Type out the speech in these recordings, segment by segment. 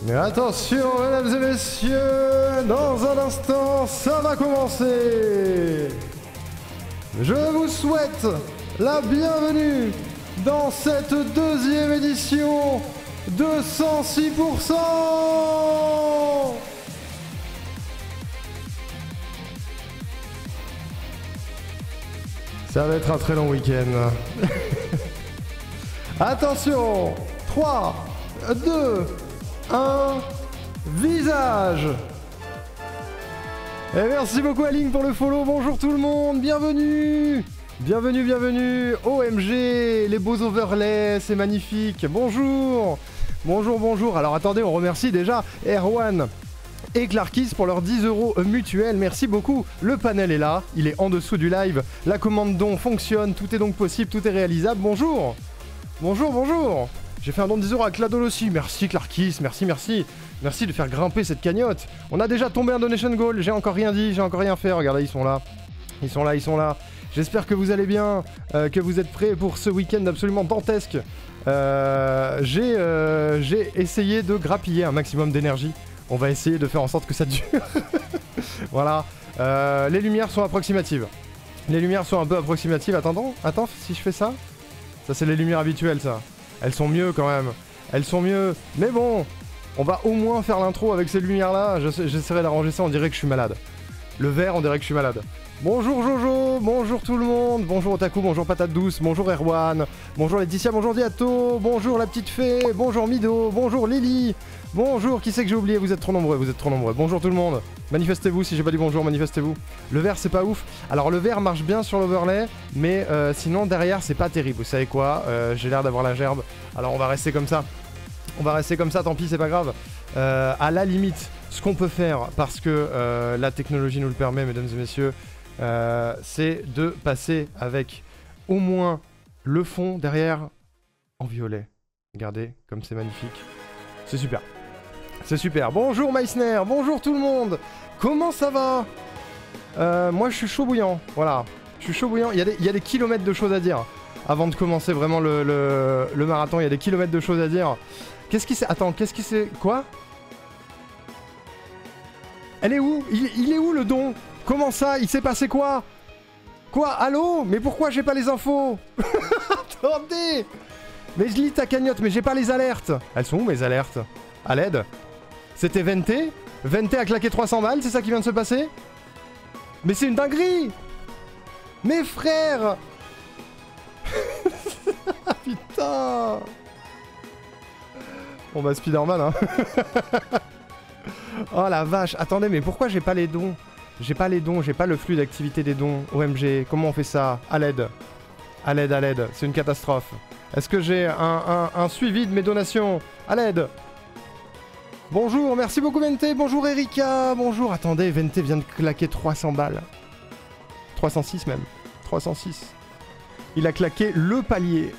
Mais attention, mesdames et messieurs, dans un instant, ça va commencer. Je vous souhaite la bienvenue dans cette deuxième édition de 106%. Ça va être un très long week-end. Attention, 3, 2, 1, visage. Et merci beaucoup Aline pour le follow, bonjour tout le monde, bienvenue. Bienvenue, bienvenue, OMG, les beaux overlays, c'est magnifique, bonjour. Bonjour, bonjour, alors attendez, on remercie déjà Erwan et Clarkis pour leurs 10 € mutuels, merci beaucoup. Le panel est là, il est en dessous du live, la commande don fonctionne, tout est donc possible, tout est réalisable, bonjour. Bonjour, bonjour. J'ai fait un don de 10 € à Cladol aussi, merci Clarkis, merci, merci. Merci de faire grimper cette cagnotte. On a déjà tombé un donation goal, j'ai encore rien dit, j'ai encore rien fait, regardez, ils sont là. Ils sont là, ils sont là. J'espère que vous allez bien, que vous êtes prêts pour ce week-end absolument dantesque. J'ai essayé de grappiller un maximum d'énergie. On va essayer de faire en sorte que ça dure. Voilà. Les lumières sont approximatives. Les lumières sont un peu approximatives. Attends, si je fais ça. Ça, c'est les lumières habituelles, ça. Elles sont mieux quand même. Elles sont mieux. Mais bon, on va au moins faire l'intro avec ces lumières-là. J'essaierai d'arranger ça, on dirait que je suis malade. Le vert, on dirait que je suis malade. Bonjour Jojo, bonjour tout le monde, bonjour Otaku, bonjour Patate Douce, bonjour Erwan, bonjour Laetitia, bonjour Diato, bonjour la petite fée, bonjour Mido, bonjour Lily, bonjour, qui c'est que j'ai oublié, vous êtes trop nombreux, bonjour tout le monde, manifestez-vous, si j'ai pas dit bonjour, manifestez-vous. Le vert c'est pas ouf, alors le vert marche bien sur l'overlay, mais sinon derrière c'est pas terrible, vous savez quoi, j'ai l'air d'avoir la gerbe, alors on va rester comme ça, tant pis c'est pas grave. À la limite, ce qu'on peut faire, parce que la technologie nous le permet, mesdames et messieurs, c'est de passer avec au moins le fond derrière en violet. Regardez comme c'est magnifique. C'est super. C'est super. Bonjour Meissner, bonjour tout le monde. Comment ça va? Moi je suis chaud bouillant. Voilà. Je suis chaud bouillant. Il y a des kilomètres de choses à dire. Avant de commencer vraiment le marathon, il y a des kilomètres de choses à dire. Qu'est-ce qui s'est... Attends, qu'est-ce qui s'est... Quoi? Elle est où? Il est où le don? Comment ça? Il s'est passé quoi? Quoi? Allô? Mais pourquoi j'ai pas les infos? Attendez! Mais je lis ta cagnotte, mais j'ai pas les alertes. Elles sont où mes alertes? À l'aide? C'était Vente? Vente a claqué 300 balles, c'est ça qui vient de se passer? Mais c'est une dinguerie! Mes frères! Putain! Bon bah Spider-Man hein. Oh la vache, attendez, mais pourquoi j'ai pas les dons? J'ai pas les dons, j'ai pas le flux d'activité des dons. OMG, comment on fait ça? À l'aide. À l'aide, à l'aide. C'est une catastrophe. Est-ce que j'ai un suivi de mes donations? À l'aide. Bonjour, merci beaucoup Vente. Bonjour Erika. Bonjour, attendez, Vente vient de claquer 300 balles. 306 même. 306. Il a claqué le palier.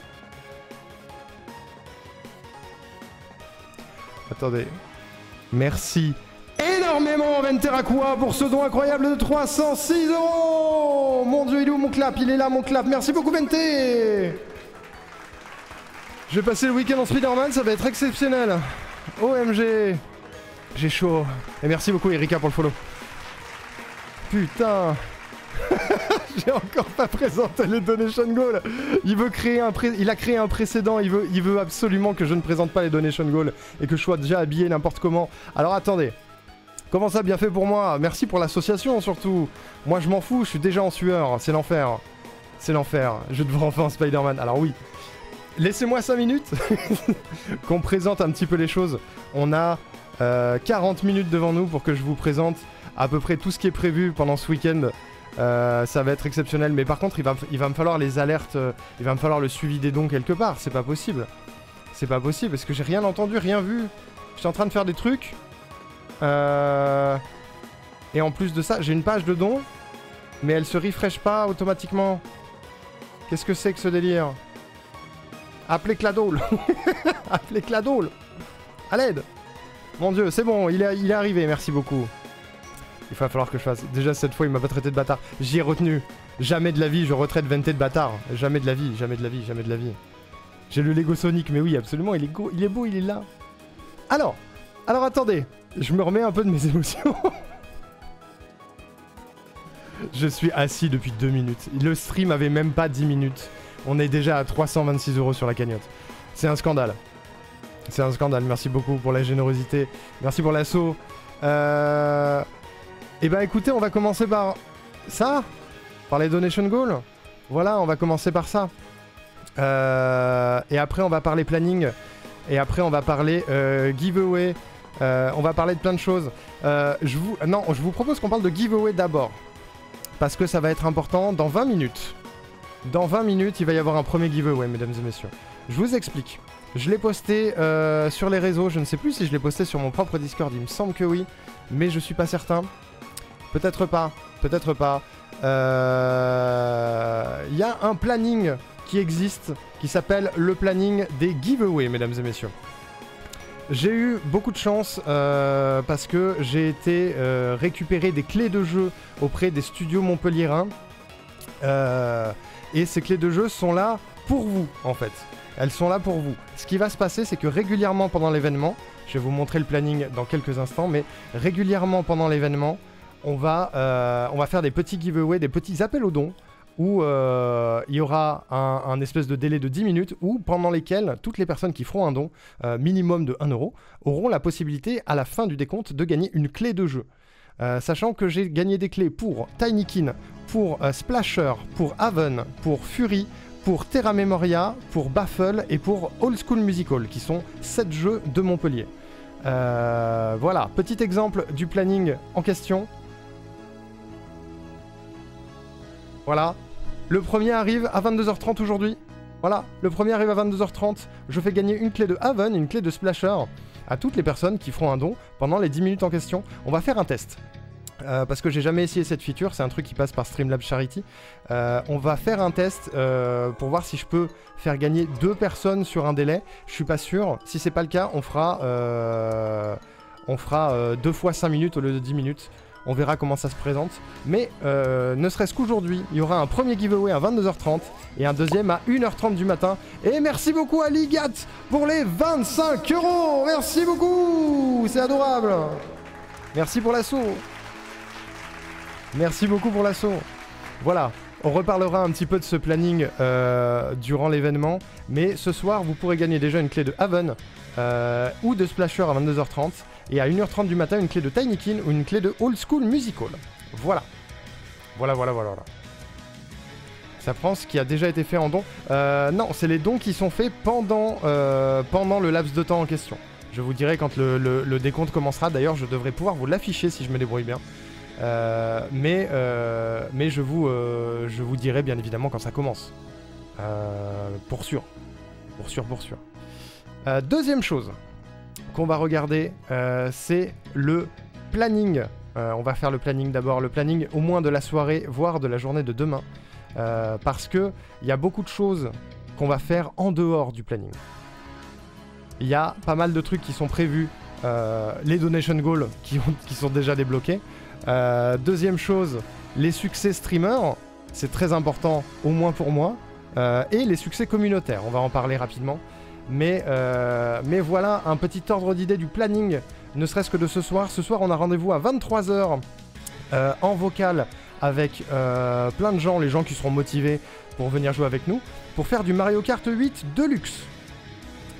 Attendez. Merci énormément Venteraqua pour ce don incroyable de 306 €. Mon dieu, il est où mon clap? Il est là mon clap. Merci beaucoup Vente. Je vais passer le week-end en Spider-Man, ça va être exceptionnel. OMG. J'ai chaud. Et merci beaucoup Erika pour le follow. Putain. J'ai encore pas présenté les donation goals. Il veut créer il a créé un précédent. Il veut absolument que je ne présente pas les donation goals et que je sois déjà habillé n'importe comment. Alors attendez. Comment ça, bien fait pour moi? Merci pour l'association surtout. Moi je m'en fous, je suis déjà en sueur. C'est l'enfer. C'est l'enfer. Je devrais enfin Spider-Man. Alors oui. Laissez-moi 5 minutes qu'on présente un petit peu les choses. On a 40 minutes devant nous pour que je vous présente à peu près tout ce qui est prévu pendant ce week-end. Ça va être exceptionnel, mais par contre il va me falloir les alertes, il va me falloir le suivi des dons quelque part, c'est pas possible. C'est pas possible, parce que j'ai rien entendu, rien vu. J'étais en train de faire des trucs. Et en plus de ça, j'ai une page de dons, mais elle se refresh pas automatiquement. Qu'est-ce que c'est que ce délire? Appelez Cladol. Appelez Cladol. À l'aide. Mon dieu, c'est bon, il est arrivé, merci beaucoup. Il va falloir que je fasse. Déjà cette fois il m'a pas traité de bâtard. J'y ai retenu. Jamais de la vie je retraite Vente de bâtard. Jamais de la vie, jamais de la vie, jamais de la vie. J'ai le Lego Sonic, mais oui absolument, il est beau, il est là. Alors, Alors attendez, je me remets un peu de mes émotions. Je suis assis depuis 2 minutes. Le stream avait même pas 10 minutes. On est déjà à 326 € sur la cagnotte. C'est un scandale. C'est un scandale. Merci beaucoup pour la générosité. Merci pour l'assaut. Et bah écoutez, on va commencer par ça. Par les donation goals. Voilà, on va commencer par ça. Et après, on va parler planning. Et après, on va parler giveaway. On va parler de plein de choses. Je vous propose qu'on parle de giveaway d'abord. Parce que ça va être important dans 20 minutes. Dans 20 minutes, il va y avoir un premier giveaway, mesdames et messieurs. Je vous explique. Je l'ai posté sur les réseaux. Je ne sais plus si je l'ai posté sur mon propre Discord. Il me semble que oui. Mais je suis pas certain. Peut-être pas. Peut-être pas. Il y a un planning qui existe, qui s'appelle le planning des giveaways, mesdames et messieurs. J'ai eu beaucoup de chance parce que j'ai été récupérer des clés de jeu auprès des studios montpelliérains. Et ces clés de jeu sont là pour vous, en fait. Elles sont là pour vous. Ce qui va se passer, c'est que régulièrement pendant l'événement, je vais vous montrer le planning dans quelques instants, mais régulièrement pendant l'événement, on va faire des petits giveaways, des petits appels aux dons, où il y aura un espèce de délai de 10 minutes, où pendant lesquels toutes les personnes qui feront un don, minimum de 1 € auront la possibilité, à la fin du décompte, de gagner une clé de jeu. Sachant que j'ai gagné des clés pour Tinykin, pour Splasher, pour Haven, pour Fury, pour Terra Memoria, pour Baffle et pour Old School Musical, qui sont 7 jeux de Montpellier. Voilà, petit exemple du planning en question. Voilà, le premier arrive à 22h30 aujourd'hui. Voilà, le premier arrive à 22h30. Je fais gagner une clé de Haven, une clé de Splasher à toutes les personnes qui feront un don pendant les 10 minutes en question. On va faire un test. Parce que j'ai jamais essayé cette feature, c'est un truc qui passe par Streamlabs Charity. On va faire un test pour voir si je peux faire gagner 2 personnes sur un délai. Je suis pas sûr. Si c'est pas le cas, on fera 2 fois 5 minutes au lieu de 10 minutes. On verra comment ça se présente. Mais ne serait-ce qu'aujourd'hui, il y aura un premier giveaway à 22h30 et un deuxième à 1h30 du matin. Et merci beaucoup à Ligat pour les 25 €. Merci beaucoup, c'est adorable. Merci pour l'assaut. Merci beaucoup pour l'assaut. Voilà, on reparlera un petit peu de ce planning durant l'événement. Mais ce soir, vous pourrez gagner déjà une clé de Haven ou de Splasher à 22h30. Et à 1h30 du matin, une clé de Tinykin ou une clé de Old School Musical. Voilà. Voilà. Ça prend ce qui a déjà été fait en don. Non, c'est les dons qui sont faits pendant le laps de temps en question. Je vous dirai quand le décompte commencera. D'ailleurs, je devrais pouvoir vous l'afficher si je me débrouille bien. Mais je vous dirai bien évidemment quand ça commence. Pour sûr. Deuxième chose qu'on va regarder, c'est le planning. On va faire le planning d'abord, le planning au moins de la soirée, voire de la journée de demain. Parce que il y a beaucoup de choses qu'on va faire en dehors du planning. Il y a pas mal de trucs qui sont prévus. Les donation goals qui sont déjà débloqués. Deuxième chose, les succès streamers, c'est très important, au moins pour moi, et les succès communautaires, on va en parler rapidement, mais voilà un petit ordre d'idée du planning, ne serait-ce que de ce soir. Ce soir, on a rendez-vous à 23h en vocal avec plein de gens, les gens qui seront motivés pour venir jouer avec nous, pour faire du Mario Kart 8 Deluxe.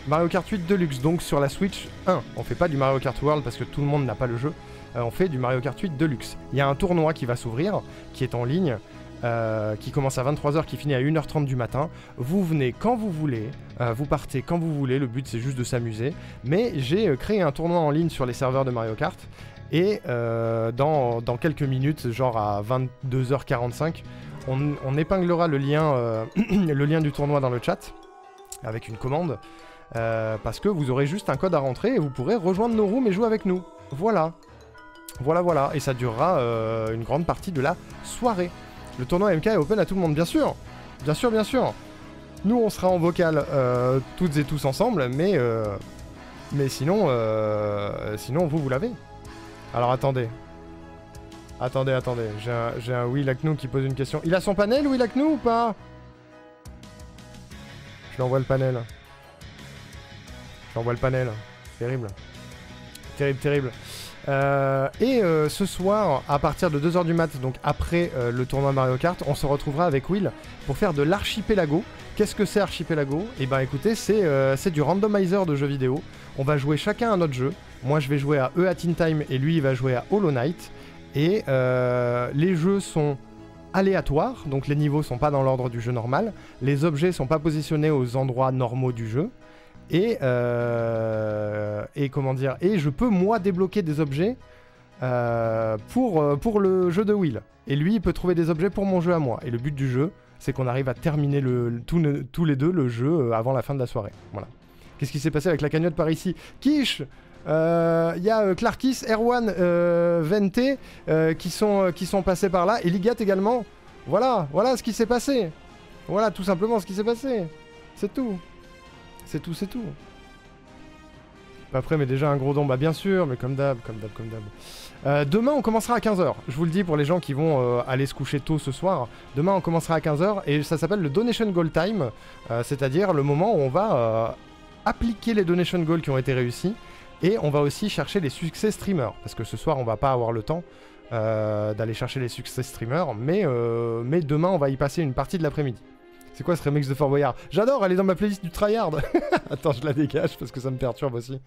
Mario Kart 8 Deluxe, donc sur la Switch 1. On fait pas du Mario Kart World parce que tout le monde n'a pas le jeu. On fait du Mario Kart 8 Deluxe. Il y a un tournoi qui va s'ouvrir, qui est en ligne, qui commence à 23h, qui finit à 1h30 du matin. Vous venez quand vous voulez, vous partez quand vous voulez, le but c'est juste de s'amuser. Mais j'ai créé un tournoi en ligne sur les serveurs de Mario Kart, et dans quelques minutes, genre à 22h45, on épinglera le lien du tournoi dans le chat, avec une commande. Parce que vous aurez juste un code à rentrer et vous pourrez rejoindre nos rooms et jouer avec nous. Voilà. Et ça durera une grande partie de la soirée. Le tournoi MK est open à tout le monde, bien sûr. Nous, on sera en vocal toutes et tous ensemble, mais sinon, vous l'avez. Alors attendez. J'ai un Will Acnou qui pose une question. Il a son panel, Will Acnou, ou pas? Je lui envoie le panel. Terrible. Terrible, terrible. Ce soir, à partir de 2h du mat, donc après le tournoi Mario Kart, on se retrouvera avec Will pour faire de l'archipelago. Qu'est-ce que c'est archipelago? Eh ben écoutez, c'est du randomizer de jeux vidéo. On va jouer chacun un autre jeu. Moi je vais jouer à A Hat in Time et lui il va jouer à Hollow Knight. Et les jeux sont aléatoires, donc les niveaux sont pas dans l'ordre du jeu normal. Les objets sont pas positionnés aux endroits normaux du jeu. Et comment dire, et je peux moi débloquer des objets pour le jeu de Will. Et lui il peut trouver des objets pour mon jeu à moi. Et le but du jeu, c'est qu'on arrive à terminer tous les deux le jeu avant la fin de la soirée. Voilà. Qu'est-ce qui s'est passé avec la cagnotte par ici? Quiche, y a Clarkis, Erwan, Vente qui sont passés par là. Et Ligat également. Voilà ce qui s'est passé. Voilà tout simplement ce qui s'est passé. C'est tout. C'est tout, c'est tout. Après, mais déjà un gros don, bah bien sûr, mais comme d'hab. Demain, on commencera à 15h. Je vous le dis pour les gens qui vont aller se coucher tôt ce soir. Demain, on commencera à 15h et ça s'appelle le Donation Goal Time. C'est-à-dire le moment où on va appliquer les Donation Goals qui ont été réussis. Et on va aussi chercher les succès streamers. Parce que ce soir, on va pas avoir le temps d'aller chercher les succès streamers. Mais demain, on va y passer une partie de l'après-midi. C'est quoi ce remix de Fort Boyard? J'adore, elle est dans ma playlist du tryhard. Attends, je la dégage parce que ça me perturbe aussi.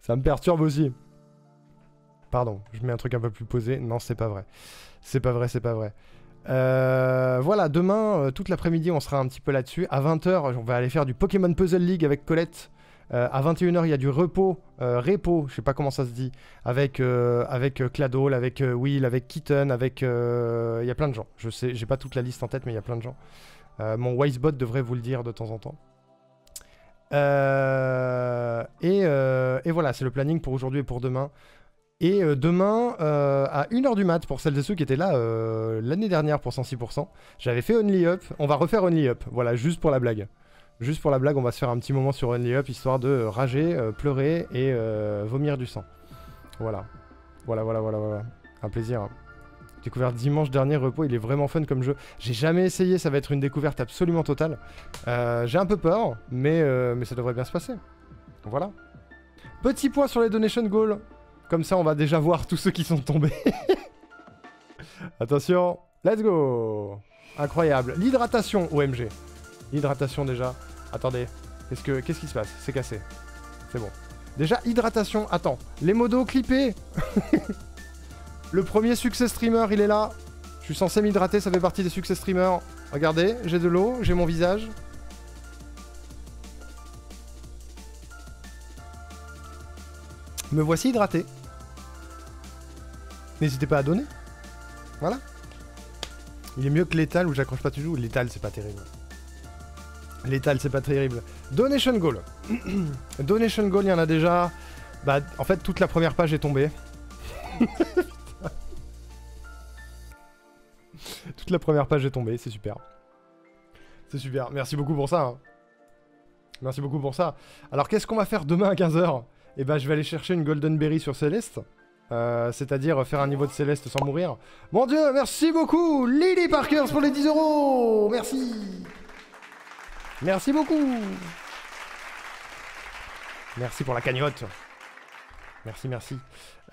Ça me perturbe aussi. Pardon, je mets un truc un peu plus posé. Non, c'est pas vrai. C'est pas vrai, c'est pas vrai. Voilà, demain, toute l'après-midi, on sera un petit peu là-dessus. À 20h, on va aller faire du Pokémon Puzzle League avec Colette. À 21h, il y a du repo, je sais pas comment ça se dit, avec Cladol, avec Will, avec Kitten, avec... Il y a plein de gens. Je sais, j'ai pas toute la liste en tête, mais il y a plein de gens. Mon Wisebot devrait vous le dire de temps en temps. Et voilà, c'est le planning pour aujourd'hui et pour demain. Et demain, à 1h du mat, pour celles et ceux qui étaient là l'année dernière pour 106%, j'avais fait Only Up. On va refaire Only Up, voilà, juste pour la blague. Juste pour la blague, on va se faire un petit moment sur Only Up, histoire de rager, pleurer et vomir du sang. Voilà. Voilà. Un plaisir. Hein. Découvert dimanche dernier, repos, il est vraiment fun comme jeu. J'ai jamais essayé, ça va être une découverte absolument totale. J'ai un peu peur, mais ça devrait bien se passer. Voilà. Petit point sur les donation goals. Comme ça, on va déjà voir tous ceux qui sont tombés. Attention, let's go. Incroyable. L'hydratation, OMG. L'hydratation déjà. Attendez, qu'est-ce qui se passe? C'est cassé. C'est bon. Déjà, hydratation. Attends, les modos clippés. Le premier succès streamer, il est là. Je suis censé m'hydrater, ça fait partie des succès streamers. Regardez, j'ai de l'eau, j'ai mon visage. Me voici hydraté. N'hésitez pas à donner. Voilà. Il est mieux que l'étal où j'accroche pas toujours. L'étal, c'est pas terrible. L'étal, c'est pas terrible. Donation goal. Donation goal, il y en a déjà. Bah, en fait, toute la première page est tombée. Toute la première page est tombée, c'est super. C'est super, merci beaucoup pour ça. Hein. Merci beaucoup pour ça. Alors qu'est-ce qu'on va faire demain à 15h? Eh ben je vais aller chercher une Golden Berry sur Céleste. C'est-à-dire faire un niveau de Céleste sans mourir. Mon dieu, merci beaucoup Lily Parkers pour les 10 €. Merci. Merci beaucoup. Merci pour la cagnotte. Merci.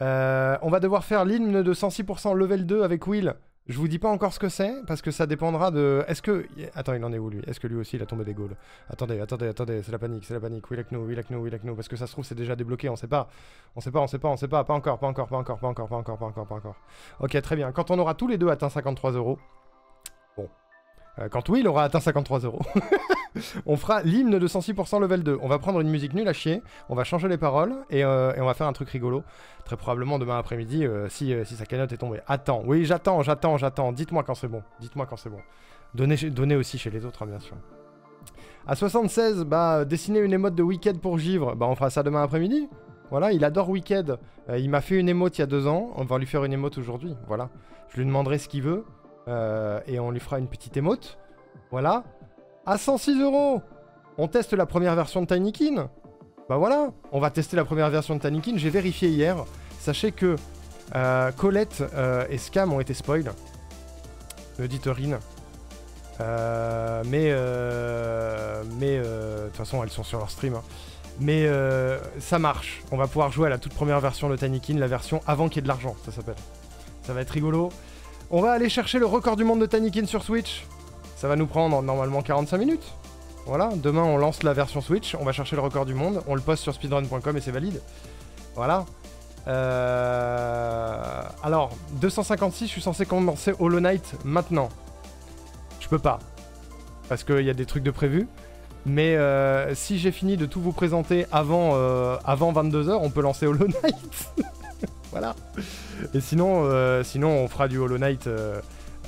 On va devoir faire l'hymne de 106% level 2 avec Will. Je vous dis pas encore ce que c'est, parce que ça dépendra de... Est-ce que... Attends, il en est où lui? Est-ce que lui aussi il a tombé des goals? Attendez, c'est la panique. Will Akno, parce que ça se trouve c'est déjà débloqué, on sait pas. On sait pas, pas encore. Ok, très bien. Quand on aura tous les deux atteint 53 €, bon. Quand Will aura atteint 53 €, on fera l'hymne de 106% level 2. On va prendre une musique nulle à chier, on va changer les paroles, et on va faire un truc rigolo. Très probablement demain après-midi, si sa cagnotte est tombée. Attends, oui, j'attends. Dites-moi quand c'est bon. Donnez aussi chez les autres, hein, bien sûr. À 76, bah, dessiner une émote de Wicked pour Givre. Bah, on fera ça demain après-midi. Voilà, il adore Wicked. Il m'a fait une émote il y a 2 ans. On va lui faire une émote aujourd'hui. Voilà. Je lui demanderai ce qu'il veut. Et on lui fera une petite émote. Voilà. À 106 €, on teste la première version de Tinykin. Bah voilà, on va tester la première version de Tinykin. J'ai vérifié hier. Sachez que Colette et Scam ont été spoil. Me dit Rine. Mais de toute façon, elles sont sur leur stream. Hein. Mais ça marche. On va pouvoir jouer à la toute première version de Tinykin, la version avant qu'il y ait de l'argent, ça s'appelle. Ça va être rigolo. On va aller chercher le record du monde de Tinykin sur Switch. Ça va nous prendre normalement 45 minutes. Voilà, demain on lance la version Switch, on va chercher le record du monde, on le poste sur speedrun.com et c'est valide. Voilà. Alors, 256, je suis censé commencer Hollow Knight maintenant. Je peux pas. Parce qu'il y a des trucs de prévu. Mais si j'ai fini de tout vous présenter avant 22h, on peut lancer Hollow Knight. Voilà. Et sinon, on fera du Hollow Knight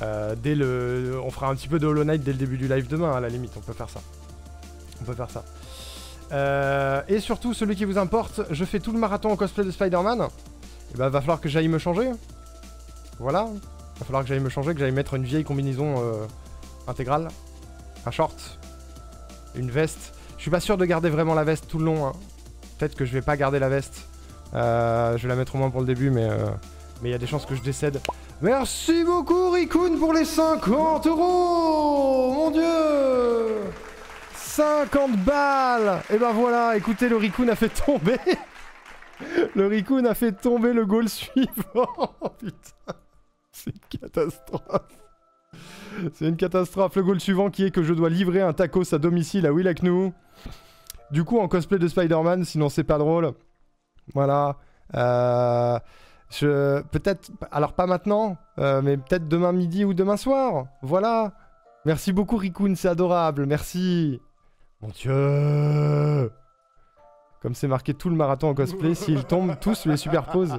on fera un petit peu de Hollow Knight dès le début du live demain, à la limite, on peut faire ça. On peut faire ça. Et surtout, celui qui vous importe, je fais tout le marathon en cosplay de Spider-Man. Et bah, va falloir que j'aille me changer. Voilà. Va falloir que j'aille me changer, que j'aille mettre une vieille combinaison intégrale. Un short. Une veste. Je suis pas sûr de garder vraiment la veste tout le long. Hein. Peut-être que je vais pas garder la veste. Je vais la mettre au moins pour le début, mais il y a des chances que je décède. Merci beaucoup, Rikun, pour les 50 €. Mon Dieu! 50 balles! Et ben voilà, écoutez, le Rikun a fait tomber... le Rikun a fait tomber le goal suivant. Putain, c'est une catastrophe. C'est une catastrophe. Le goal suivant qui est que je dois livrer un tacos à domicile à Will Aknou. Du coup, en cosplay de Spider-Man, sinon c'est pas drôle. Voilà. Peut-être... Alors pas maintenant, mais peut-être demain midi ou demain soir. Voilà. Merci beaucoup, Rikun, c'est adorable. Merci. Mon Dieu. Comme c'est marqué tout le marathon en cosplay, s'ils tombent tous, je les superpose.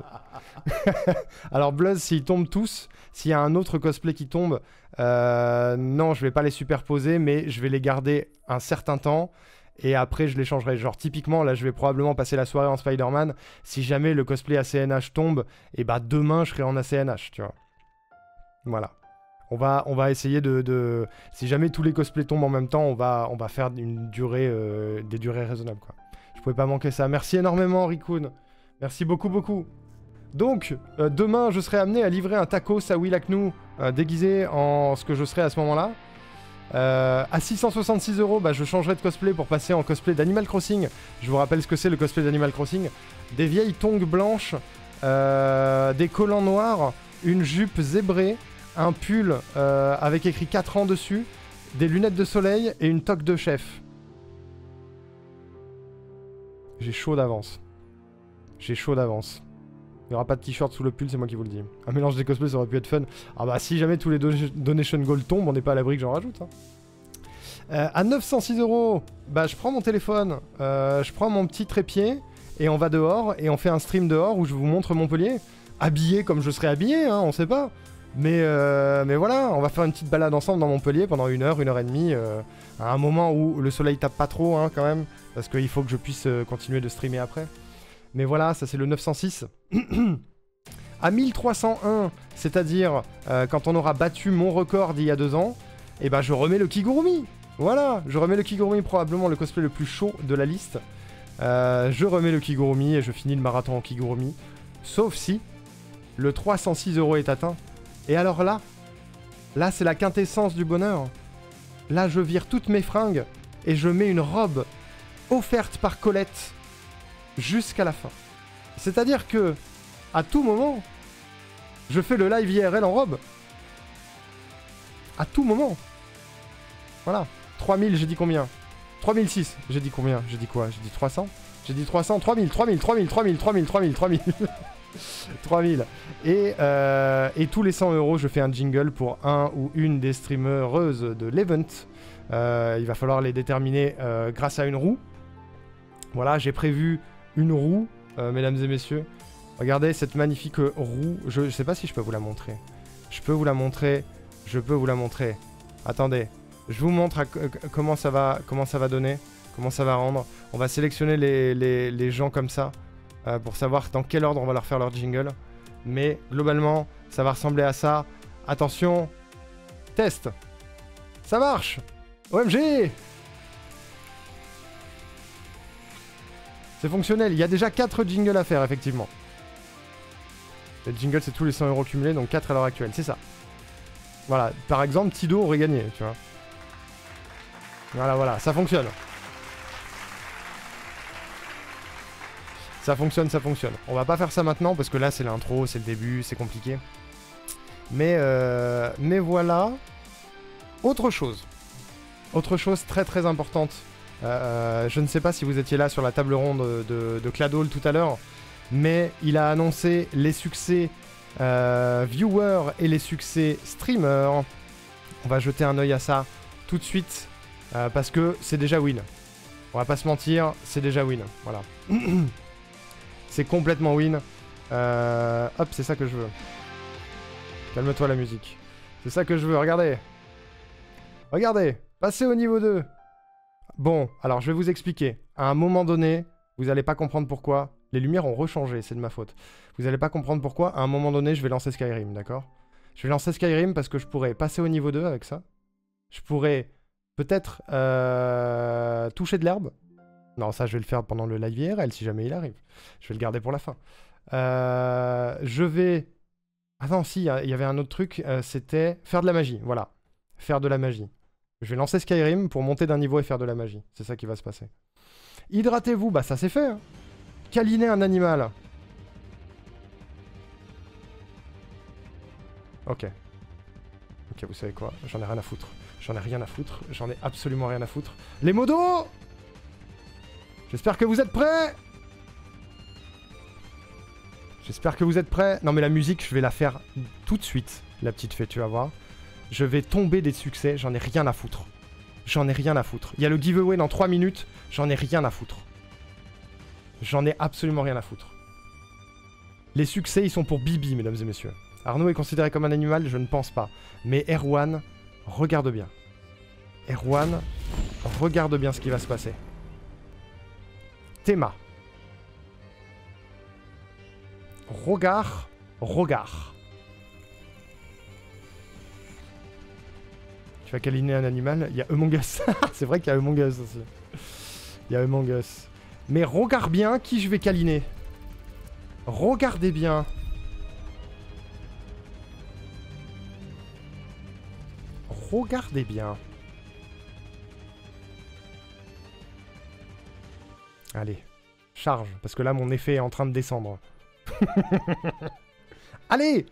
Alors Bluzz, s'ils tombent tous, s'il y a un autre cosplay qui tombe, non, je vais pas les superposer, mais je vais les garder un certain temps. Et après, je les changerai. Genre, typiquement, là, je vais probablement passer la soirée en Spider-Man. Si jamais le cosplay ACNH tombe, et bah demain, je serai en ACNH, tu vois. Voilà. On va essayer de... Si jamais tous les cosplays tombent en même temps, on va faire une durée, des durées raisonnables, quoi. Je pouvais pas manquer ça. Merci énormément, Rikun. Merci beaucoup, beaucoup. Donc, demain, je serai amené à livrer un tacos à Will Aknou, déguisé en ce que je serai à ce moment-là. À 666 €, bah, je changerai de cosplay pour passer en cosplay d'Animal Crossing. Je vous rappelle ce que c'est le cosplay d'Animal Crossing. Des vieilles tongs blanches, des collants noirs, une jupe zébrée, un pull avec écrit 4 ans dessus, des lunettes de soleil et une toque de chef. J'ai chaud d'avance. J'ai chaud d'avance. Il n'y aura pas de t-shirt sous le pull, c'est moi qui vous le dis. Un mélange des cosplays, ça aurait pu être fun. Ah bah si jamais tous les donation gold tombent, on n'est pas à l'abri que j'en rajoute. Hein. À 906 €, bah je prends mon téléphone, je prends mon petit trépied, et on va dehors, et on fait un stream dehors où je vous montre Montpellier. Habillé comme je serais habillé, hein, on sait pas. Mais voilà, on va faire une petite balade ensemble dans Montpellier pendant 1 heure, 1 heure et demie, à un moment où le soleil tape pas trop, hein, quand même, parce qu'il faut que je puisse continuer de streamer après. Mais voilà, ça c'est le 906. À 1301, c'est-à-dire quand on aura battu mon record d'il y a 2 ans, et ben je remets le Kigurumi. Voilà, je remets le Kigurumi, probablement le cosplay le plus chaud de la liste. Je remets le Kigurumi et je finis le marathon en Kigurumi. Sauf si le 306 € est atteint. Et alors là c'est la quintessence du bonheur. Là je vire toutes mes fringues et je mets une robe offerte par Colette jusqu'à la fin. C'est-à-dire que, à tout moment, je fais le live IRL en robe. À tout moment. Voilà. 3000, j'ai dit combien? 3006, j'ai dit combien? J'ai dit quoi? J'ai dit 300? J'ai dit 300, 3000. 3000. Et tous les 100 €, je fais un jingle pour un ou une des streamereuses de l'event. Il va falloir les déterminer grâce à une roue. Voilà, j'ai prévu une roue, mesdames et messieurs. Regardez cette magnifique roue. Je sais pas si je peux vous la montrer. Je peux vous la montrer. Attendez. Je vous montre comment ça va donner. Comment ça va rendre. On va sélectionner les gens comme ça. Pour savoir dans quel ordre on va leur faire leur jingle. Mais globalement, ça va ressembler à ça. Attention. Test. Ça marche. OMG. C'est fonctionnel, il y a déjà 4 jingles à faire, effectivement. Les jingles, c'est tous les 100 € cumulés, donc 4 à l'heure actuelle, c'est ça. Voilà, par exemple, Tido aurait gagné, tu vois. Voilà, ça fonctionne. Ça fonctionne, ça fonctionne. On va pas faire ça maintenant parce que là c'est l'intro, c'est le début, c'est compliqué. Mais voilà. Autre chose. Autre chose très très importante. Je ne sais pas si vous étiez là sur la table ronde de Cladol tout à l'heure. Mais il a annoncé les succès viewers et les succès streamers. On va jeter un œil à ça tout de suite. Parce que c'est déjà win. On va pas se mentir, c'est déjà win. Voilà. C'est complètement win. Hop, c'est ça que je veux. Calme-toi la musique. C'est ça que je veux, regardez. Regardez, passez au niveau 2. Bon, alors je vais vous expliquer. À un moment donné, vous allez pas comprendre pourquoi. Les lumières ont rechangé, c'est de ma faute. Vous allez pas comprendre pourquoi. À un moment donné, je vais lancer Skyrim, d'accord? Je vais lancer Skyrim parce que je pourrais passer au niveau 2 avec ça. Je pourrais peut-être toucher de l'herbe. Non, ça je vais le faire pendant le live IRL si jamais il arrive. Je vais le garder pour la fin. Je vais... Ah non, si, il y avait un autre truc, c'était faire de la magie, voilà. Faire de la magie. Je vais lancer Skyrim pour monter d'un niveau et faire de la magie. C'est ça qui va se passer. Hydratez-vous, bah ça c'est fait. Hein. Câliner un animal. Ok. Ok, vous savez quoi? J'en ai rien à foutre. J'en ai rien à foutre. J'en ai absolument rien à foutre. Les modos! J'espère que vous êtes prêts! J'espère que vous êtes prêts. Non mais la musique, je vais la faire tout de suite. La petite fée, tu vas voir. Je vais tomber des succès, j'en ai rien à foutre. J'en ai rien à foutre. Il y a le giveaway dans 3 minutes, j'en ai rien à foutre. J'en ai absolument rien à foutre. Les succès, ils sont pour Bibi, mesdames et messieurs. Arnaud est considéré comme un animal, je ne pense pas. Mais Erwan, regarde bien. Erwan, regarde bien ce qui va se passer. Théma. Regard, regard. Tu vas câliner un animal, il y a Among Us. C'est vrai qu'il y a Among Us aussi. Il y a Among Us. Mais regarde bien qui je vais câliner. Regardez bien. Regardez bien. Allez, charge, parce que là mon effet est en train de descendre. Allez!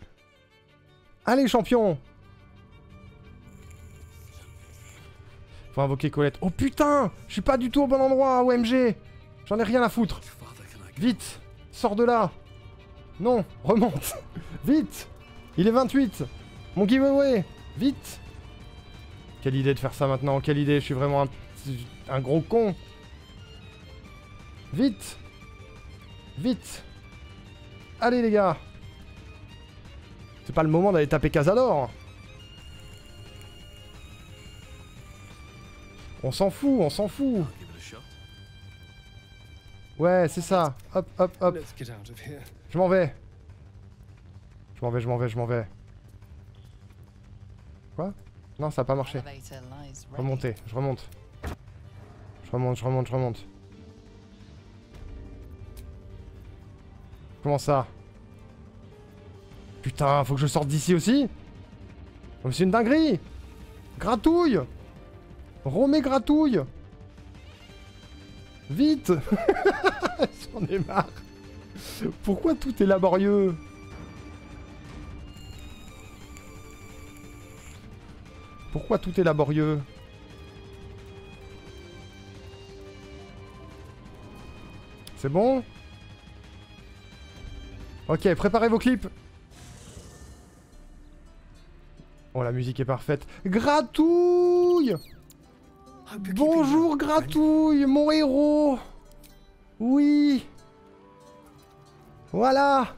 Allez, champion! Faut invoquer Colette. Oh putain! Je suis pas du tout au bon endroit, OMG! J'en ai rien à foutre. Vite! Sors de là! Non! Remonte! Vite! Il est 28! Mon giveaway! Vite! Quelle idée de faire ça maintenant? Quelle idée? Je suis vraiment un gros con! Vite! Vite! Allez les gars! C'est pas le moment d'aller taper Cazador! On s'en fout, on s'en fout! Ouais, c'est ça! Hop, hop, hop! Je m'en vais! Je m'en vais, je m'en vais, je m'en vais. Quoi? Non, ça a pas marché. Remontez, je remonte. Je remonte, je remonte, je remonte. Comment ça? Putain, faut que je sorte d'ici aussi? Oh, c'est une dinguerie! Gratouille! Remets gratouille! Vite! J'en ai marre! Pourquoi tout est laborieux? Pourquoi tout est laborieux? C'est bon? Ok, préparez vos clips. Oh, la musique est parfaite. Gratouille! Bonjour Gratouille, mon héros! Oui! Voilà!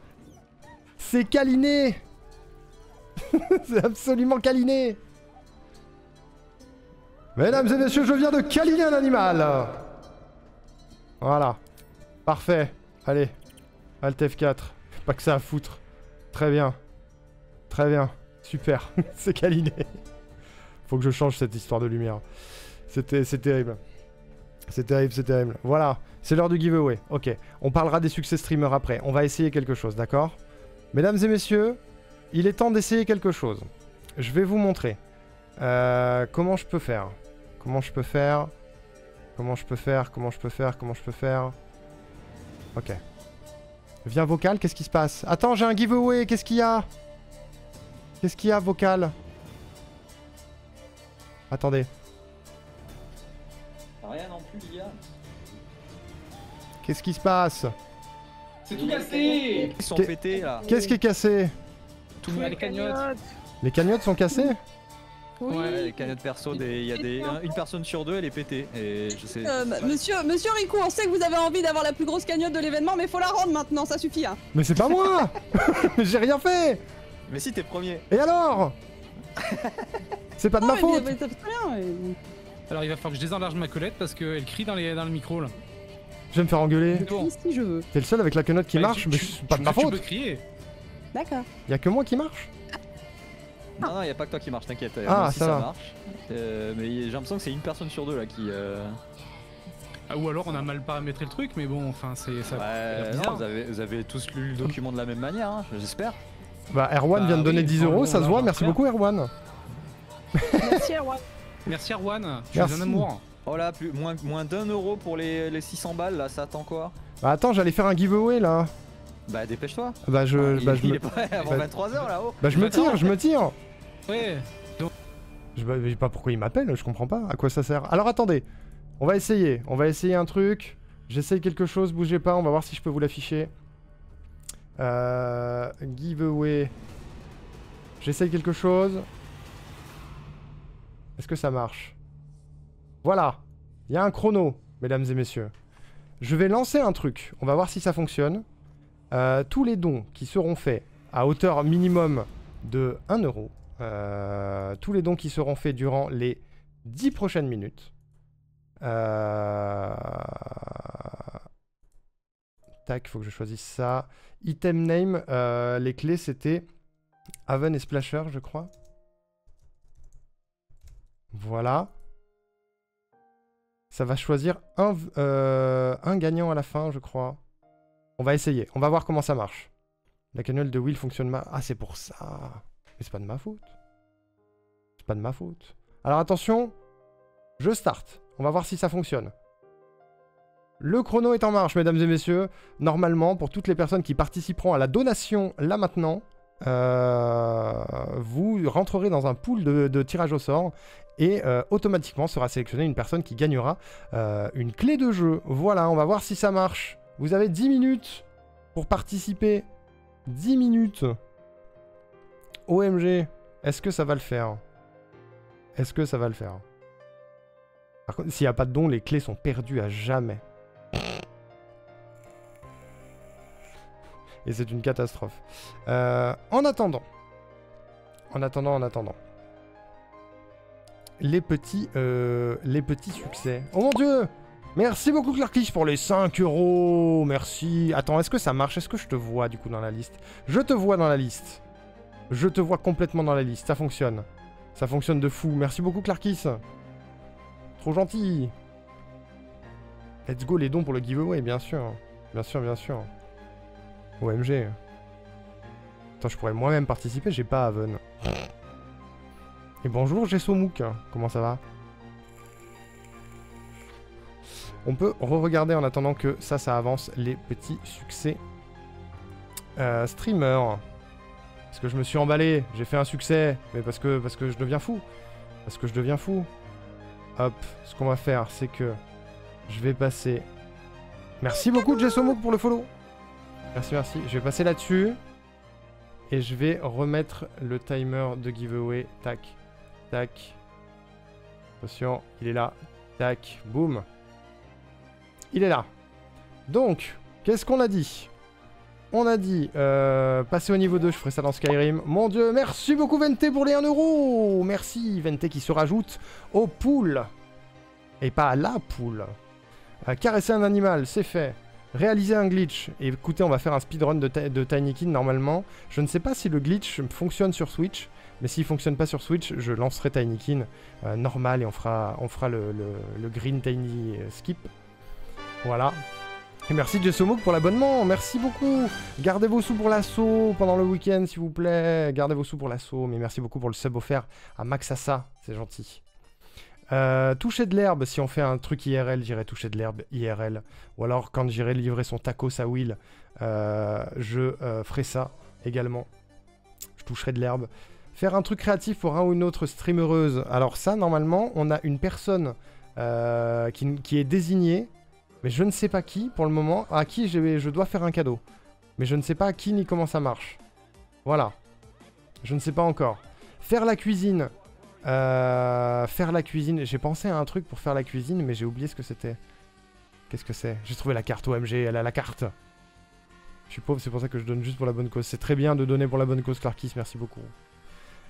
C'est câliné! C'est absolument câliné! Mesdames et messieurs, je viens de câliner un animal! Voilà. Parfait. Allez. Alt F4. Pas que ça à foutre. Très bien. Très bien. Super. C'est câliné. Faut que je change cette histoire de lumière. C'est terrible. C'est terrible, c'est terrible. Voilà. C'est l'heure du giveaway. Ok. On parlera des succès streamers après. On va essayer quelque chose, d'accord? Mesdames et messieurs, il est temps d'essayer quelque chose. Je vais vous montrer. Comment je peux faire? Comment je peux faire? Ok. Viens vocal, qu'est-ce qui se passe? Attends, j'ai un giveaway, qu'est-ce qu'il y a? Qu'est-ce qu'il y a vocal? Attendez. Rien non plus, il y a. Qu'est-ce qui se passe? C'est tout cassé. Ils sont pétés là. Qu'est-ce qui est cassé? Tout les cagnottes. Les cagnottes sont cassées? Oui. Ouais, les cagnottes perso, il y a une personne sur deux, elle est pétée. Et je sais. Monsieur Rico, on sait que vous avez envie d'avoir la plus grosse cagnotte de l'événement, mais faut la rendre maintenant, ça suffit. Hein. Mais c'est pas moi. J'ai rien fait. Mais si, t'es premier. Et alors? C'est pas de ma faute. Mais ça fait très bien. Alors il va falloir que je désenlarge ma Colette parce qu'elle crie dans le micro là. Je vais me faire engueuler. Je crie si je veux. T'es le seul avec la quenotte qui Bah, marche, mais c'est pas de ma Tu faute. peux crier. D'accord. Y'a que moi qui marche. Non, y a pas que toi qui marche, t'inquiète. Ah, Moi aussi, ça va. marche. Mais j'ai l'impression que c'est une personne sur deux là qui. Ah, ou alors on a mal paramétré le truc, mais bon, enfin c'est ça. Ouais, non, vous avez tous lu le document de la même manière, hein, j'espère. Bah, Erwan vient de donner 10 euros, ça se voit, merci beaucoup Erwan. Merci Erwan. Merci Erwan, tu Merci. es un amour. Oh là, moins d'1 euro pour les 600 balles là, ça attend quoi? Bah attends, j'allais faire un giveaway là. Bah dépêche-toi. Bah je il me est pas avant 23h là-haut. bah je me tire, je me tire. Ouais. Je sais pas pourquoi il m'appelle, je comprends pas à quoi ça sert. Alors attendez, on va essayer un truc. J'essaye quelque chose, bougez pas, on va voir si je peux vous l'afficher. Giveaway. J'essaye quelque chose. Est-ce que ça marche? Voilà, il y a un chrono, mesdames et messieurs. Je vais lancer un truc, on va voir si ça fonctionne. Tous les dons qui seront faits à hauteur minimum de 1 euro, tous les dons qui seront faits durant les 10 prochaines minutes. Tac, faut que je choisisse ça. Item name, les clés c'était Haven et Splasher, je crois. Voilà. Ça va choisir un gagnant à la fin, je crois. On va essayer, on va voir comment ça marche. La cagnotte de Will fonctionne mal. Ah, c'est pour ça. Mais c'est pas de ma faute. C'est pas de ma faute. Alors attention, je start. On va voir si ça fonctionne. Le chrono est en marche, mesdames et messieurs. Normalement, pour toutes les personnes qui participeront à la donation là maintenant, vous rentrerez dans un pool de tirage au sort et automatiquement sera sélectionnée une personne qui gagnera une clé de jeu. Voilà, on va voir si ça marche. Vous avez 10 minutes pour participer. 10 minutes. OMG, est-ce que ça va le faire? Est-ce que ça va le faire? Par contre, s'il n'y a pas de don, les clés sont perdues à jamais. Et c'est une catastrophe. En attendant. Les petits succès. Oh mon dieu! Merci beaucoup Clarkish pour les 5 euros. Merci. Attends, est-ce que ça marche? Est-ce que je te vois du coup dans la liste? Je te vois dans la liste. Je te vois complètement dans la liste. Ça fonctionne. Ça fonctionne de fou. Merci beaucoup Clarkis. Trop gentil. Let's go les dons pour le giveaway, bien sûr. Bien sûr, bien sûr. OMG. Attends, je pourrais moi-même participer, j'ai pas Haven. Et bonjour Jessomouk. Comment ça va? On peut re-regarder en attendant que ça avance les petits succès. Streamer. Parce que je me suis emballé, j'ai fait un succès, mais parce que je deviens fou. Parce que je deviens fou. Hop, ce qu'on va faire, c'est que je vais passer... Merci beaucoup Jessomouk pour le follow. Merci, merci. Je vais passer là-dessus. Et je vais remettre le timer de giveaway. Tac, tac. Attention, il est là. Tac, boum. Il est là. Donc, qu'est-ce qu'on a dit? On a dit passer au niveau 2, je ferai ça dans Skyrim. Mon dieu, merci beaucoup Vente pour les 1 euro. Merci Vente qui se rajoute au pool. Et pas à la pool. Caresser un animal, c'est fait. Réaliser un glitch. Et écoutez, on va faire un speedrun de Tinykin normalement. Je ne sais pas si le glitch fonctionne sur Switch. Mais s'il fonctionne pas sur Switch, je lancerai Tinykin normal et on fera le green tiny skip. Voilà. Et merci Jessomouk pour l'abonnement, merci beaucoup. Gardez vos sous pour l'assaut pendant le week-end s'il vous plaît. Gardez vos sous pour l'assaut, mais merci beaucoup pour le sub offert à Maxassa, c'est gentil. Toucher de l'herbe, si on fait un truc IRL, j'irai toucher de l'herbe IRL. Ou alors quand j'irai livrer son tacos à Will, je ferai ça également. Je toucherai de l'herbe. Faire un truc créatif pour un ou une autre streamereuse. Alors ça, normalement, on a une personne qui est désignée, mais je ne sais pas qui pour le moment, à qui je dois faire un cadeau. Mais je ne sais pas à qui ni comment ça marche. Voilà. Je ne sais pas encore. Faire la cuisine. Faire la cuisine. J'ai pensé à un truc pour faire la cuisine, mais j'ai oublié ce que c'était. Qu'est-ce que c'est? J'ai trouvé la carte OMG, elle a la carte. Je suis pauvre, c'est pour ça que je donne juste pour la bonne cause. C'est très bien de donner pour la bonne cause, Clarkis, merci beaucoup.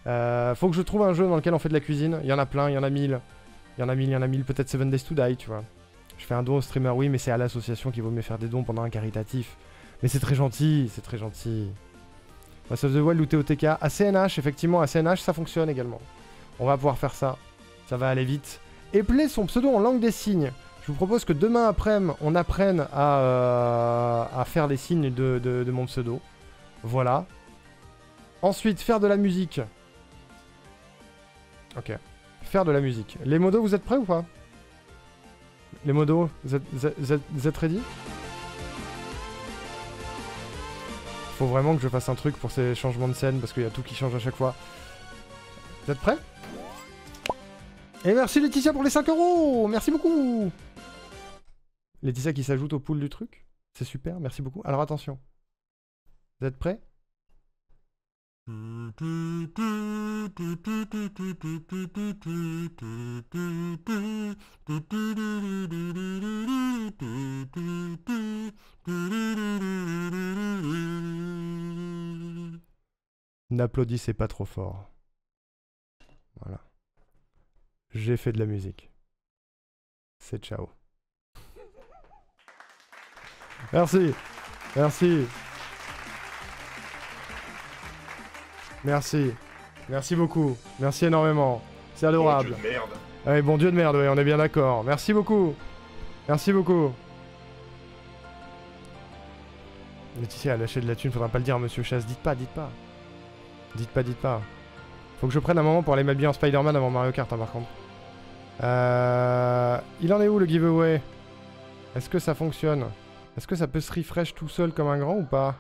Faut que je trouve un jeu dans lequel on fait de la cuisine. Il y en a plein, il y en a 1000. Il y en a 1000, il y en a 1000. Peut-être 7 Days to Die, tu vois. Je fais un don au streamer, oui, mais c'est à l'association qu'il vaut mieux faire des dons pendant un caritatif. Mais c'est très gentil, c'est très gentil. Mass of the Wild ou TOTK. À CNH, effectivement, à CNH, ça fonctionne également. On va pouvoir faire ça. Ça va aller vite. Épeler son pseudo en langue des signes. Je vous propose que demain après-midi, on apprenne à faire les signes de mon pseudo. Voilà. Ensuite, faire de la musique. Ok. Faire de la musique. Les modos, vous êtes prêts ou pas? Les modos, vous êtes ready? Faut vraiment que je fasse un truc pour ces changements de scène parce qu'il y a tout qui change à chaque fois. Vous êtes prêts? Et merci Laetitia pour les 5 €. Merci beaucoup. Laetitia qui s'ajoute au pool du truc. C'est super, merci beaucoup. Alors attention. Vous êtes prêts? N'applaudissez pas trop fort. Voilà. J'ai fait de la musique. C'est ciao. Merci. Merci. Merci. Merci beaucoup. Merci énormément. C'est adorable. Bon Dieu de merde. Ouais, bon Dieu de merde, ouais, on est bien d'accord. Merci beaucoup. Merci beaucoup. Laetitia a lâché de la thune, faudra pas le dire à Monsieur Chasse. Dites pas, dites pas. Dites pas, dites pas. Faut que je prenne un moment pour aller m'habiller en Spider-Man avant Mario Kart, hein, par contre. Il en est où le giveaway? Est-ce que ça fonctionne? Est-ce que ça peut se refresh tout seul comme un grand ou pas?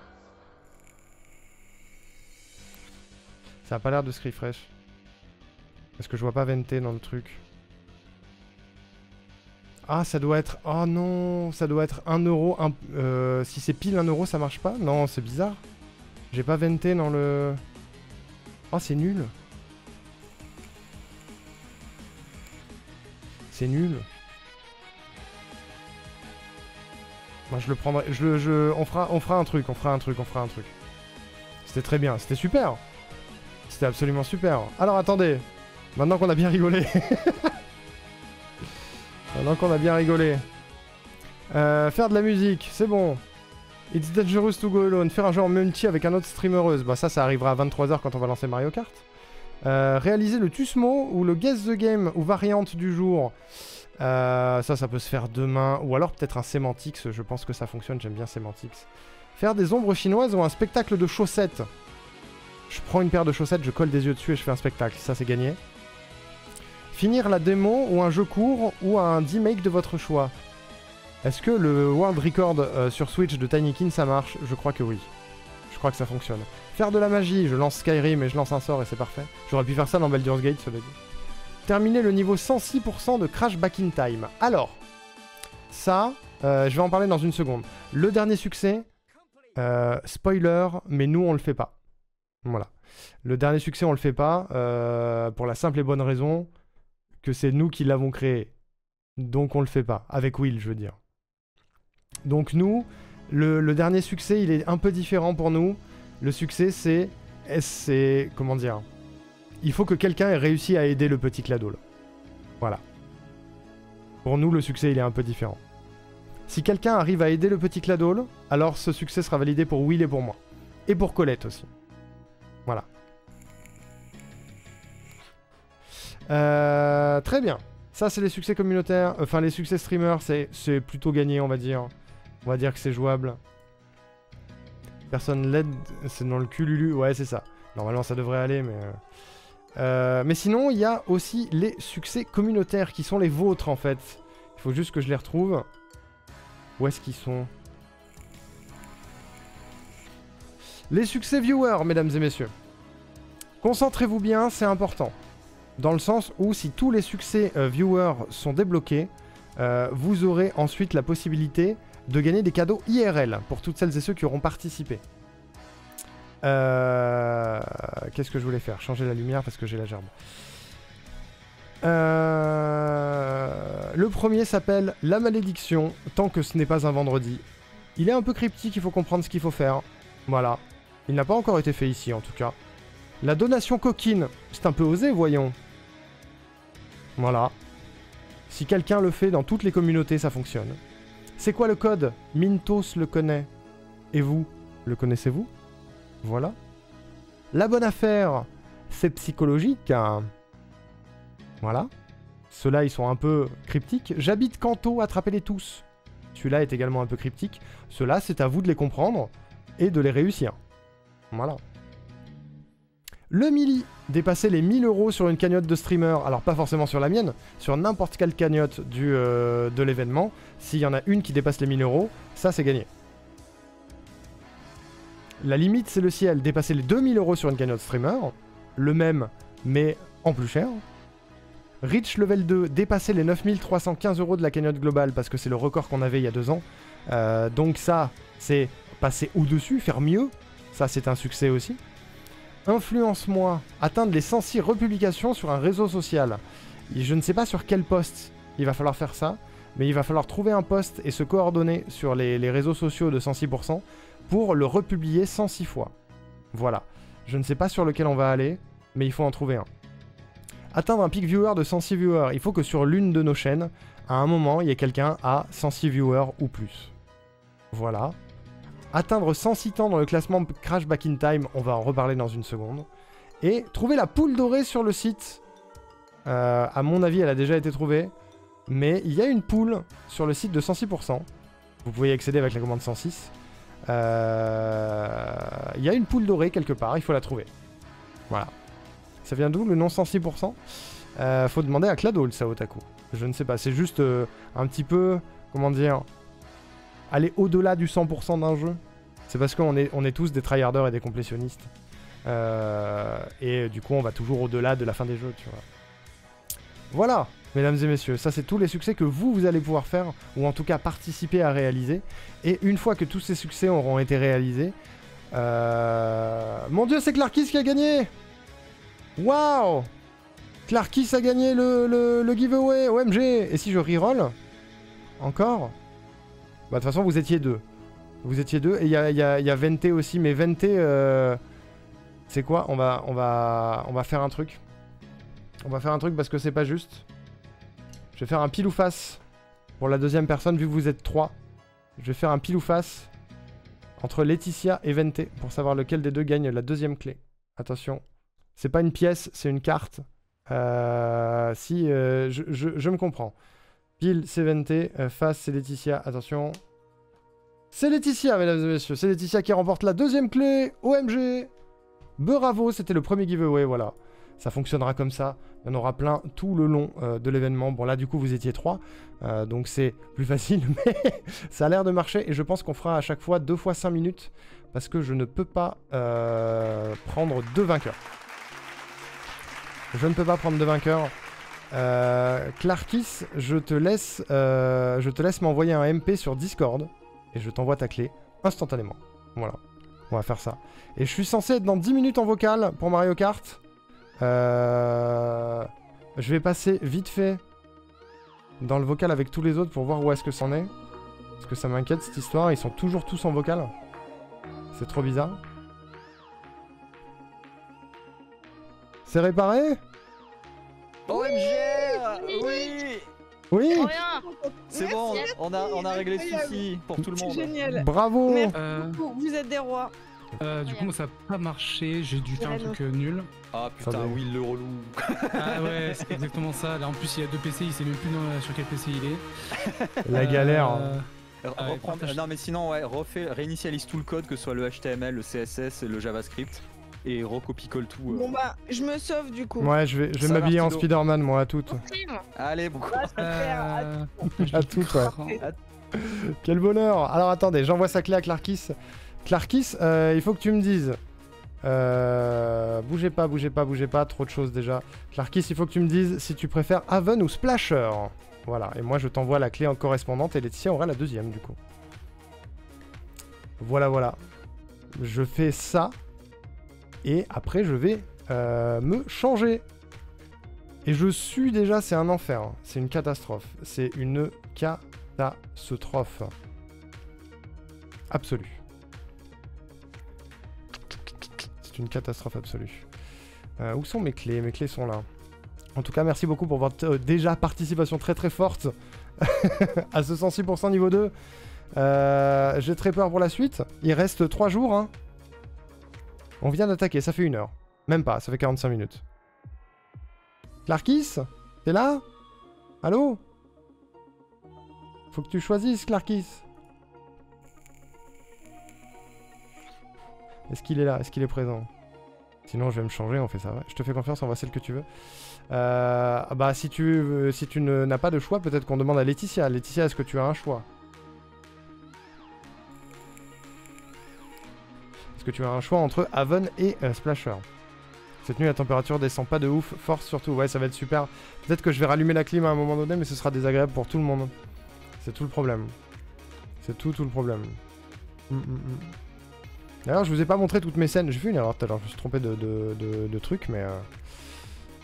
Ça a pas l'air de se refresh. Parce que je vois pas Vente dans le truc. Ah, ça doit être... Oh non, ça doit être 1 €. Si c'est pile 1 €, ça marche pas? Non, c'est bizarre. J'ai pas Vente dans le... Oh, c'est nul. C'est nul. Moi, je le prendrai... On fera un truc, on fera un truc. C'était très bien, c'était super. C'était absolument super. Alors, attendez. Maintenant qu'on a bien rigolé. Maintenant qu'on a bien rigolé. Faire de la musique, c'est bon. It's dangerous to go alone. Faire un jeu en multi avec un autre streamereuse. Bah ça arrivera à 23 h quand on va lancer Mario Kart. Réaliser le Tusmo ou le Guess the Game ou variante du jour. Ça peut se faire demain. Ou alors peut-être un Semantics. Je pense que ça fonctionne, j'aime bien Semantics. Faire des ombres chinoises ou un spectacle de chaussettes. Je prends une paire de chaussettes, je colle des yeux dessus et je fais un spectacle. Ça c'est gagné. Finir la démo ou un jeu court ou un D-make de votre choix. Est-ce que le World Record sur Switch de Tinykin ça marche? Je crois que oui. Je crois que ça fonctionne. Faire de la magie, je lance Skyrim et je lance un sort et c'est parfait. J'aurais pu faire ça dans Baldur's Gate, cela dit. Terminer le niveau 106% de Crash Back in Time. Alors, ça, je vais en parler dans une seconde. Le dernier succès, spoiler, mais nous on le fait pas. Voilà. Le dernier succès on le fait pas, pour la simple et bonne raison que c'est nous qui l'avons créé. Donc on le fait pas. Avec Will, je veux dire. Donc nous, le dernier succès, il est un peu différent pour nous. Le succès, c'est... Comment dire? Il faut que quelqu'un ait réussi à aider le petit Cladoul. Voilà. Pour nous, le succès, il est un peu différent. Si quelqu'un arrive à aider le petit Cladoul, alors ce succès sera validé pour Will et pour moi. Et pour Colette aussi. Voilà. Très bien. Ça, c'est les succès communautaires. Enfin, les succès streamers, c'est plutôt gagné, on va dire. On va dire que c'est jouable. Personne l'aide, c'est dans le cul Lulu. Ouais, c'est ça. Normalement, ça devrait aller, mais... Mais sinon, il y a aussi les succès communautaires qui sont les vôtres en fait. Il faut juste que je les retrouve. Où est-ce qu'ils sont? Les succès viewers, mesdames et messieurs. Concentrez-vous bien, c'est important. Dans le sens où si tous les succès viewers sont débloqués, vous aurez ensuite la possibilité de gagner des cadeaux IRL pour toutes celles et ceux qui auront participé. Qu'est-ce que je voulais faire? Changer la lumière parce que j'ai la gerbe. Le premier s'appelle La Malédiction, tant que ce n'est pas un vendredi. Il est un peu cryptique, il faut comprendre ce qu'il faut faire. Voilà. Il n'a pas encore été fait ici en tout cas. La donation coquine, c'est un peu osé, voyons. Voilà. Si quelqu'un le fait dans toutes les communautés, ça fonctionne. C'est quoi le code? Mintos le connaît. Et vous, le connaissez-vous? Voilà. La bonne affaire, c'est psychologique. Hein. Voilà. Ceux-là, ils sont un peu cryptiques. J'habite Kanto, attrapez-les tous. Celui-là est également un peu cryptique. Ceux-là, c'est à vous de les comprendre et de les réussir. Voilà. Le Mili, dépasser les 1000 € sur une cagnotte de streamer. Alors pas forcément sur la mienne, sur n'importe quelle cagnotte de l'événement. S'il y en a une qui dépasse les 1000 €, ça c'est gagné. La limite c'est le ciel, dépasser les 2000 € sur une cagnotte streamer. Le même, mais en plus cher. Reach level 2, dépasser les 9315 € de la cagnotte globale parce que c'est le record qu'on avait il y a 2 ans. Donc ça, c'est passer au-dessus, faire mieux. Ça c'est un succès aussi. Influence-moi, atteindre les 106 republications sur un réseau social. Et je ne sais pas sur quel poste il va falloir faire ça, mais il va falloir trouver un poste et se coordonner sur les réseaux sociaux de 106% pour le republier 106 fois. Voilà. Je ne sais pas sur lequel on va aller, mais il faut en trouver un. Atteindre un peak viewer de 106 viewers. Il faut que sur l'une de nos chaînes, à un moment, il y ait quelqu'un à 106 viewers ou plus. Voilà. Atteindre 106 temps dans le classement Crash Back in Time, on va en reparler dans une seconde. Et trouver la poule dorée sur le site. À mon avis, elle a déjà été trouvée. Mais il y a une poule sur le site de 106%. Vous pouvez y accéder avec la commande 106. Il y a une poule dorée quelque part, il faut la trouver. Voilà. Ça vient d'où le nom 106%? Faut demander à Clado, le Saotaku. Je ne sais pas, c'est juste un petit peu... Comment dire? Aller au-delà du 100% d'un jeu. C'est parce qu'on est tous des tryharders et des complétionnistes. Et du coup, on va toujours au-delà de la fin des jeux, tu vois. Voilà, mesdames et messieurs, ça c'est tous les succès que vous allez pouvoir faire, ou en tout cas participer à réaliser. Et une fois que tous ces succès auront été réalisés... Mon dieu, c'est Clarkis qui a gagné! Waouh! Clarkis a gagné le giveaway, OMG! Et si je reroll? Encore? Bah, de toute façon, vous étiez deux. Vous étiez deux. Et il y a Vente aussi. Mais Vente, c'est quoi? On va faire un truc. On va faire un truc parce que c'est pas juste. Je vais faire un pile ou face pour la deuxième personne, vu que vous êtes 3. Je vais faire un pile ou face entre Laetitia et Vente pour savoir lequel des deux gagne la deuxième clé. Attention. C'est pas une pièce, c'est une carte. Si, je me comprends. Pile, c'est Vente. Face, c'est Laetitia. Attention. C'est Laetitia, mesdames et messieurs. C'est Laetitia qui remporte la deuxième clé. OMG. Bravo, c'était le premier giveaway, voilà. Ça fonctionnera comme ça. Il y en aura plein tout le long de l'événement. Bon, là, du coup, vous étiez 3. Donc, c'est plus facile. Mais ça a l'air de marcher. Et je pense qu'on fera à chaque fois 2 fois 5 minutes. Parce que je ne peux pas prendre 2 vainqueurs. Je ne peux pas prendre 2 vainqueurs. Clarkis, je te laisse m'envoyer un MP sur Discord et je t'envoie ta clé instantanément. Voilà, on va faire ça. Et je suis censé être dans 10 minutes en vocal pour Mario Kart. Je vais passer vite fait dans le vocal avec tous les autres pour voir où est-ce que c'en est. Parce que ça m'inquiète cette histoire, ils sont toujours tous en vocal. C'est trop bizarre. C'est réparé? OMG! Oui! Oui! C'est bon, on a réglé le souci pour tout le monde. Génial. Bravo! Merci beaucoup, vous êtes des rois. Du coup, moi, ça n'a pas marché. J'ai dû faire un truc nul. Ah putain, oui, le relou. Ah ouais, c'est exactement ça. Là, en plus, il y a 2 PC. Il sait même plus sur quel PC il est. La galère. Non, mais sinon, ouais, réinitialise tout le code, que ce soit le HTML, le CSS et le JavaScript. et recopie-colle tout. Bon bah, je me sauve du coup. Ouais, je vais Ça m'habiller va, en Tilo. Spider-Man, moi, à toutes. Allez, bon Ah, super. À toutes, ouais. Quel bonheur. Alors, attendez, j'envoie sa clé à Clarkis. Clarkis, il faut que tu me dises... bougez pas, trop de choses déjà. Clarkis, il faut que tu me dises si tu préfères Haven ou Splasher. Voilà, et moi je t'envoie la clé en correspondante et Laetitia aura la deuxième du coup. Voilà. Je fais ça. Et après je vais me changer. Et je suis déjà, c'est un enfer. Hein. C'est une catastrophe. C'est une catastrophe. Absolue. C'est une catastrophe absolue. Où sont mes clés? Mes clés sont là. En tout cas, merci beaucoup pour votre déjà participation très très forte à ce 106% niveau 2. J'ai très peur pour la suite. Il reste 3 jours. Hein. On vient d'attaquer, ça fait 1 heure. Même pas, ça fait 45 minutes. Clarkis? T'es là? Allô? Faut que tu choisisses, Clarkis. Est-ce qu'il est là? Est-ce qu'il est présent? Sinon je vais me changer, on fait ça. Ouais. Je te fais confiance, envoie celle que tu veux. Bah si tu n'as pas de choix, peut-être qu'on demande à Laetitia. Laetitia, est-ce que tu as un choix? Est-ce que tu as un choix entre Haven et Splasher? Cette nuit la température descend pas de ouf, force surtout, ouais ça va être super. Peut-être que je vais rallumer la clim à un moment donné, mais ce sera désagréable pour tout le monde. C'est tout le problème. C'est tout le problème. D'ailleurs, je vous ai pas montré toutes mes scènes. J'ai fait une erreur tout à l'heure, je me suis trompé de trucs, mais...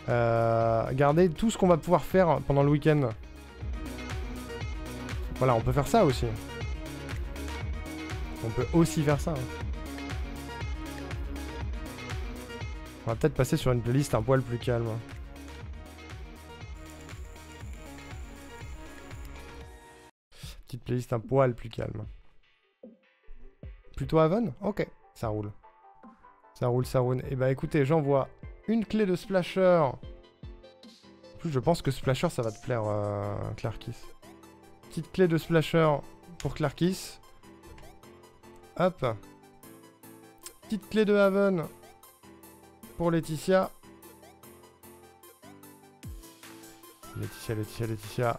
regardez tout ce qu'on va pouvoir faire pendant le week-end. Voilà, on peut faire ça aussi. On peut aussi faire ça. On va peut-être passer sur une playlist un poil plus calme. Petite playlist un poil plus calme. Plutôt Haven? Ok, ça roule. Ça roule. Et bah écoutez, j'envoie une clé de Splasher. En plus, je pense que Splasher, ça va te plaire, Clarkis. Petite clé de Splasher pour Clarkis. Hop. Petite clé de Haven pour Laetitia. Laetitia.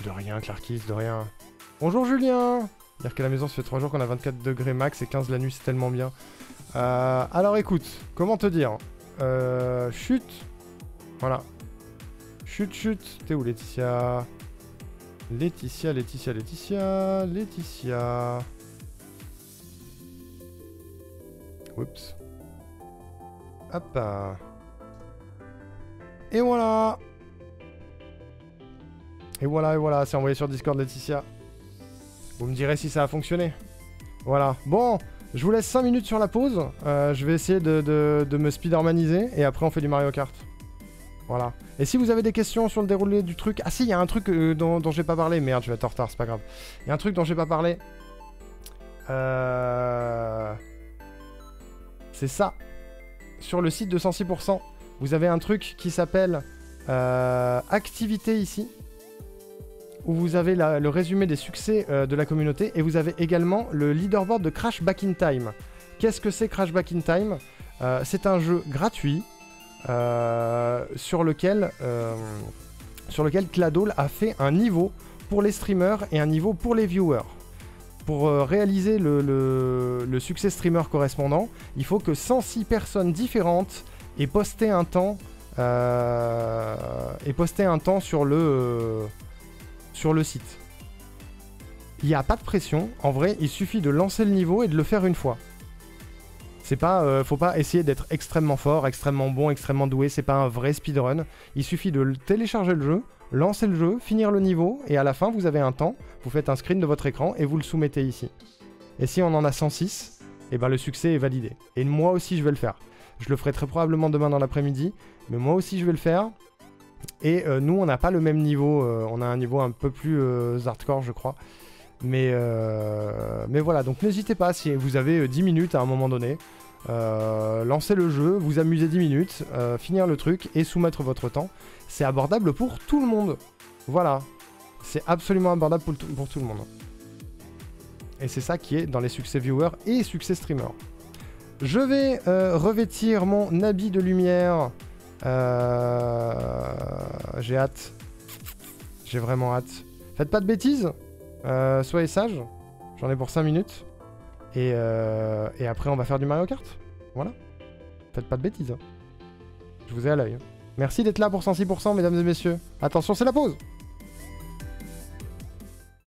De rien, Clarkis, de rien. Bonjour Julien. Dire qu'à la maison, ça fait 3 jours qu'on a 24 degrés max et 15 la nuit, c'est tellement bien. Alors écoute, comment te dire? Chut. Voilà. Chut. T'es où Laetitia? Laetitia. Oups. Hop. Et voilà. Et voilà, c'est envoyé sur Discord Laetitia. Vous me direz si ça a fonctionné. Voilà. Bon, je vous laisse 5 minutes sur la pause. Je vais essayer de me spidermaniser et après on fait du Mario Kart. Voilà. Et si vous avez des questions sur le déroulé du truc... Ah si, il y a un truc dont j'ai pas parlé. Merde, je vais être en retard, c'est pas grave. Il y a un truc dont j'ai pas parlé. C'est ça. Sur le site de 106%, vous avez un truc qui s'appelle Activité ici. Où vous avez le résumé des succès de la communauté. Et vous avez également le leaderboard de Crash Back in Time. Qu'est-ce que c'est Crash Back in Time? C'est un jeu gratuit sur lequel Cladol a fait un niveau pour les streamers et un niveau pour les viewers. Pour réaliser le succès streamer correspondant, il faut que 106 personnes différentes aient posté un temps, sur le site. Il n'y a pas de pression, en vrai, il suffit de lancer le niveau et de le faire une fois. C'est pas, faut pas essayer d'être extrêmement fort, extrêmement bon, extrêmement doué, c'est pas un vrai speedrun. Il suffit de télécharger le jeu, lancer le jeu, finir le niveau, et à la fin vous avez un temps, vous faites un screen de votre écran et vous le soumettez ici. Et si on en a 106, et ben le succès est validé. Et moi aussi je vais le faire. Je le ferai très probablement demain dans l'après-midi, mais moi aussi je vais le faire. Et nous on n'a pas le même niveau, on a un niveau un peu plus hardcore je crois. Mais voilà, donc n'hésitez pas si vous avez 10 minutes à un moment donné. Lancez le jeu, vous amusez 10 minutes, finir le truc et soumettre votre temps. C'est abordable pour tout le monde. Voilà. C'est absolument abordable pour tout le monde. Et c'est ça qui est dans les succès viewers et succès streamers. Je vais revêtir mon habit de lumière. J'ai hâte. J'ai vraiment hâte. Faites pas de bêtises. Soyez sages. J'en ai pour 5 minutes. Et après, on va faire du Mario Kart. Voilà. Faites pas de bêtises. Hein. Je vous ai à l'œil. Merci d'être là pour 106%, mesdames et messieurs. Attention, c'est la pause.